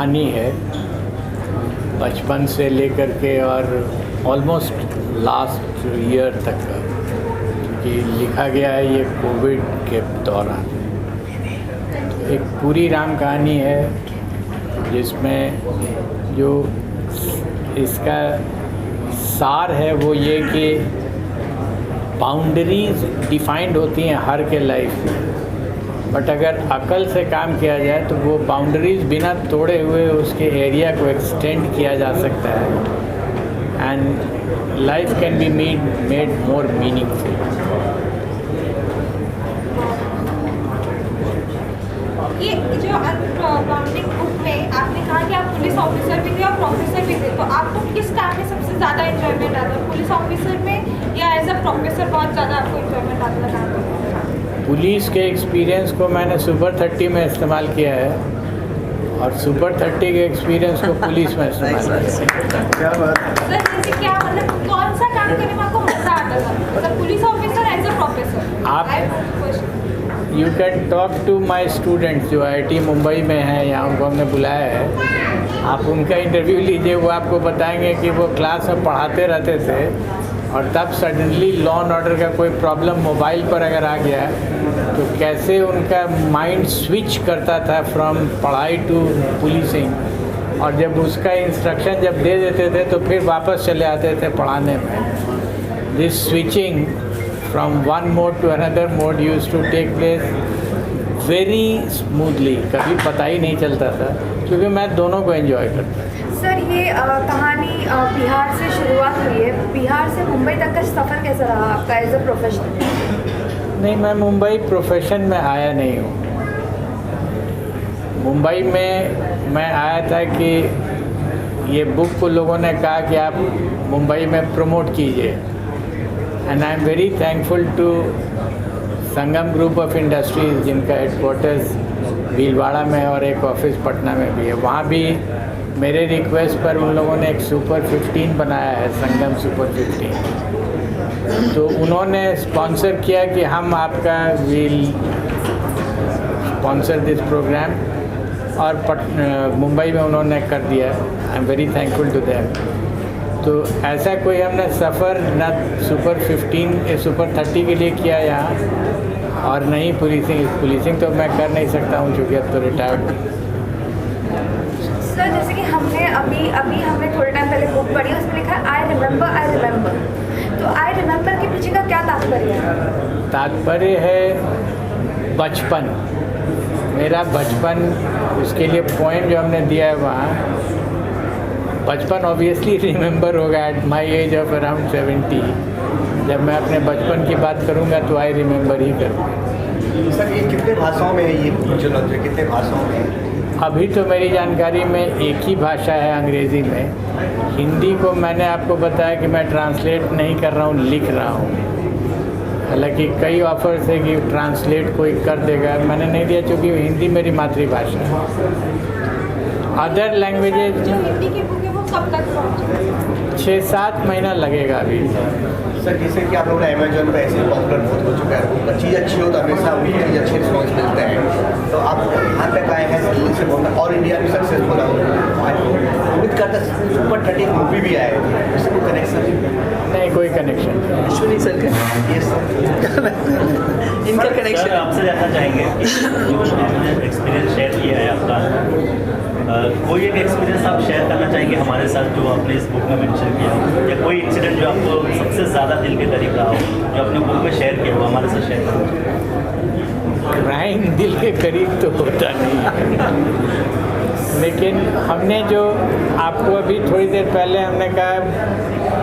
कहानी है, बचपन से लेकर के और ऑलमोस्ट लास्ट ईयर तक का, कि लिखा गया है ये कोविड के दौरान। एक पूरी राम कहानी है जिसमें जो इसका सार है वो ये कि बाउंड्रीज डिफाइंड होती हैं हर के लाइफ में, बट अगर अकल से काम किया जाए तो वो बाउंड्रीज बिना तोड़े हुए उसके एरिया को एक्सटेंड किया जा सकता है and life can be made more meaningful. ये जो बाउंडिंग बुक में आपने कहा कि आप पुलिस ऑफिसर भी थे और प्रोफेसर भी थे, तो आपको किस टाइम में सबसे ज़्यादा इंजॉयमेंट आता है, पुलिस ऑफिसर में या एज अ प्रोफेसर बहुत ज़्यादा आपको इंजॉयमेंट आता है? पुलिस के एक्सपीरियंस को मैंने सुपर 30 में इस्तेमाल किया है और सुपर 30 के एक्सपीरियंस को पुलिस में इस्तेमाल किया है। क्या बात है। सर जैसे क्या मतलब कौन सा काम करने में आपको मज़ा आता था, मतलब police officer as a professor? आप you can talk to my students जो IIT मुंबई में हैं, यहाँ उनको हमने बुलाया है, आप उनका इंटरव्यू लीजिए, वो आपको बताएंगे कि वो क्लास में पढ़ाते रहते थे और तब सडनली लॉ एंड ऑर्डर का कोई प्रॉब्लम मोबाइल पर अगर आ गया तो कैसे उनका माइंड स्विच करता था फ्रॉम पढ़ाई टू पुलिसिंग, और जब उसका इंस्ट्रक्शन जब दे देते थे तो फिर वापस चले आते थे पढ़ाने में। This switching from one mode to another mode used to take place very smoothly, कभी पता ही नहीं चलता था क्योंकि मैं दोनों को एंजॉय करता था। सर ये कहानी बिहार से शुरुआत हुई है, बिहार से मुंबई तक का सफ़र कैसा रहा आपका एज अ प्रोफेशनल? नहीं, मैं मुंबई प्रोफेशन में आया नहीं हूँ। मुंबई में मैं आया था कि ये बुक को लोगों ने कहा कि आप मुंबई में प्रमोट कीजिए, and I am very thankful to Sangam Group of Industries जिनका हेडक्वार्टर्स भीलवाड़ा में और एक ऑफिस पटना में भी है। वहाँ भी मेरे रिक्वेस्ट पर उन लोगों ने एक सुपर 15 बनाया है, संगम सुपर 15। तो उन्होंने स्पॉन्सर किया कि हम आपका विल स्पॉन्सर दिस प्रोग्राम, और मुंबई में उन्होंने कर दिया। I am very thankful to them. तो ऐसा कोई हमने सफ़र न सुपर 30 के लिए किया यहाँ, और नहीं पुलिसिंग तो मैं कर नहीं सकता हूँ क्योंकि अब तो रिटायर्ड। सर जैसे कि हमने अभी हमने थोड़े टाइम पहले बुक पढ़ी, उसमें लिखा है आई रिमेंबर, तो आई रिमेंबर के पीछे का क्या तात्पर्य है? तात्पर्य है बचपन, मेरा बचपन, उसके लिए पॉइंट जो हमने दिया है वहाँ। बचपन ऑब्वियसली रिमेंबर होगा at my age of around 70। जब मैं अपने बचपन की बात करूँगा तो आई रिमेंबर ही करूँगा। सर ये कितने भाषाओं में है ये जो नृत्य, कितने भाषाओं में? अभी तो मेरी जानकारी में एक ही भाषा है, अंग्रेज़ी में। हिंदी को मैंने आपको बताया कि मैं ट्रांसलेट नहीं कर रहा हूँ, लिख रहा हूँ। हालांकि कई ऑफर्स है कि ट्रांसलेट कोई कर देगा, मैंने नहीं दिया क्योंकि हिंदी मेरी मातृभाषा है। अदर लैंग्वेजेज हिंदी की बुक है वो कब तक पहुँचेगी? 6-7 महीना लगेगा अभी। सर जैसे कि आप लोगों ने अमेजोन पर ऐसे पॉपुलर बहुत हो चुका है, चीज़ अच्छी हो तो हमेशा उनकी चीज़ अच्छे रिस्पॉन्स मिलते हैं, तो आप यहाँ तक आए हैं दिल्ली से बहुत, और इंडिया भी सक्सेसफुल है। उम्मीद करता सुपर 30 मूवी भी आए, इससे कोई कनेक्शन नहीं, कोई कनेक्शन नहीं। अश्विनी सर का ये सर इनका कनेक्शन आपसे जानना चाहेंगे जो आपने एक्सपीरियंस शेयर किया है आपका, कोई एक एक्सपीरियंस आप शेयर करना चाहेंगे हमारे साथ जो आपने इस बुक में मेंशन किया हो, या कोई इंसिडेंट जो आपको सबसे ज़्यादा दिल के करीब रहा हो जो आपने बुक में शेयर किया हो, हमारे साथ शेयर करो। क्राइम दिल के करीब तो होता नहीं है, लेकिन हमने जो आपको अभी थोड़ी देर पहले हमने कहा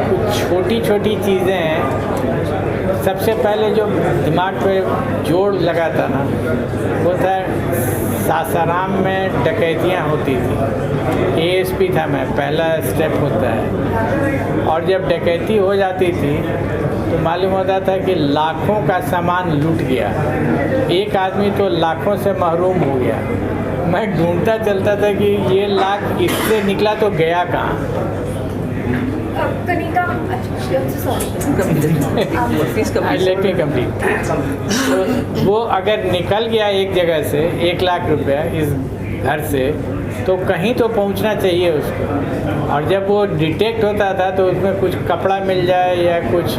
कुछ छोटी छोटी चीज़ें हैं। सबसे पहले जो दिमाग पे जोड़ लगा था ना, वो था सासाराम में डकैतियाँ होती थी। ASP था मैं, पहला स्टेप होता है, और जब डकैती हो जाती थी तो मालूम होता था कि लाखों का सामान लूट गया, एक आदमी तो लाखों से महरूम हो गया। मैं ढूंढता चलता था कि ये लाख इससे निकला तो गया कहाँ। Kanika, let me complete. तो वो अगर निकल गया एक जगह से 1 लाख रुपया इस घर से तो कहीं तो पहुंचना चाहिए उसको। और जब वो डिटेक्ट होता था तो उसमें कुछ कपड़ा मिल जाए या कुछ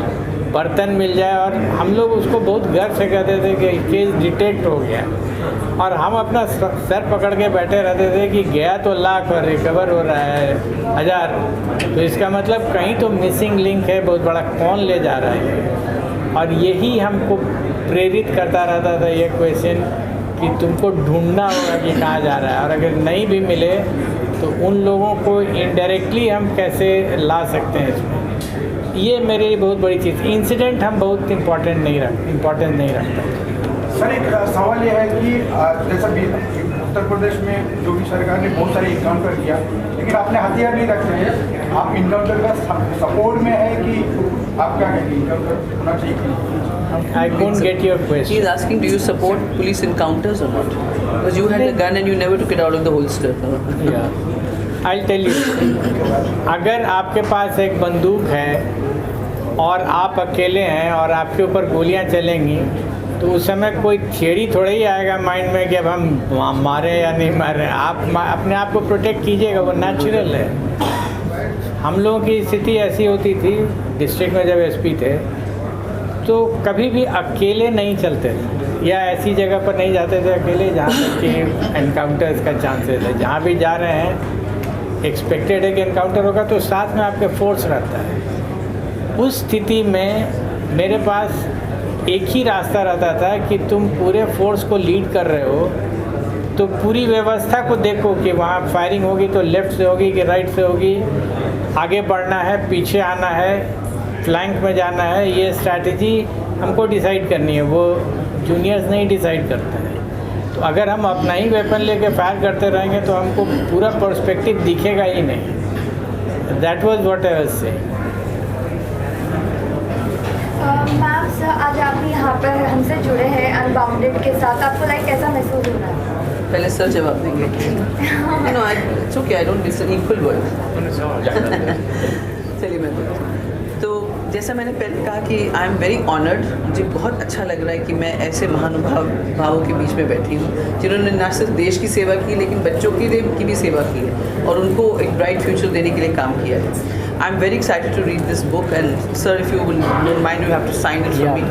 बर्तन मिल जाए, और हम लोग उसको बहुत गर्व से कहते थे कि केस डिटेक्ट हो गया, और हम अपना सर पकड़ के बैठे रहते थे कि गया तो लाख और रिकवर हो रहा है 1000। तो इसका मतलब कहीं तो मिसिंग लिंक है बहुत बड़ा, कौन ले जा रहा है। और यही हमको प्रेरित करता रहता था ये क्वेश्चन कि तुमको ढूंढना होगा कि कहाँ जा रहा है, और अगर नहीं भी मिले तो उन लोगों को इनडायरेक्टली हम कैसे ला सकते हैं इसमें। ये मेरे लिए बहुत बड़ी चीज़। इंसिडेंट हम बहुत इम्पोर्टेंट नहीं रखते। सर एक सवाल ये है कि जैसा भी उत्तर प्रदेश में जो भी सरकार ने बहुत सारे इनकाउंटर किया, लेकिन आपने हथियार नहीं रखते हैं। आप इनकाउंटर का सपोर्ट में है कि आप क्या कहेंगे, इनकाउंटर होना चाहिए? I couldn't get your He question. is asking, do you support police encounters or not? Because you had a gun and you never took it out of the holster. Yeah. I'll tell you. अगर आपके पास एक बंदूक है और आप अकेले हैं और आपके ऊपर गोलियां चलेंगी, तो उस समय कोई थियरी थोड़ा ही आएगा माइंड में कि अब हम मारे या नहीं मारे। आप अपने आप को प्रोटेक्ट कीजिएगा, वो नेचुरल है। हम लोगों की स्थिति ऐसी होती थी डिस्ट्रिक्ट में जब एसपी थे, तो कभी भी अकेले नहीं चलते थे या ऐसी जगह पर नहीं जाते थे अकेले जहाँ तक कि एनकाउंटर्स का चांसेस है। जहाँ भी जा रहे हैं एक्सपेक्टेड है कि एनकाउंटर होगा, तो साथ में आपके फोर्स रहता है। उस स्थिति में मेरे पास एक ही रास्ता रहता था कि तुम पूरे फोर्स को लीड कर रहे हो, तो पूरी व्यवस्था को देखो कि वहाँ फायरिंग होगी तो लेफ़्ट से होगी कि राइट से होगी, आगे बढ़ना है, पीछे आना है, फ्लैंक में जाना है। ये स्ट्रैटेजी हमको डिसाइड करनी है, वो जूनियर्स नहीं डिसाइड करते हैं। तो अगर हम अपना ही वेपन लेके फायर करते रहेंगे तो हमको पूरा पर्सपेक्टिव दिखेगा ही नहीं। That was what I was saying. Ma'am sir, आज आप यहाँ पर हमसे जुड़े हैं अनबाउंडेड के साथ, आपको लाइक कैसा महसूस हो रहा है? पहले सर जवाब देंगे। No it's okay, I don't listen equal word. चलिए मैं बोलती हूँ। तो जैसा मैंने पहले कहा कि आई एम वेरी ऑनर्ड, मुझे बहुत अच्छा लग रहा है कि मैं ऐसे भावों के बीच में बैठी हूँ जिन्होंने न सिर्फ देश की सेवा की लेकिन बच्चों की भी सेवा की है और उनको एक ब्राइट फ्यूचर देने के लिए काम किया है। I am very excited to read this book and sir if you will don't mind you have to sign it for me.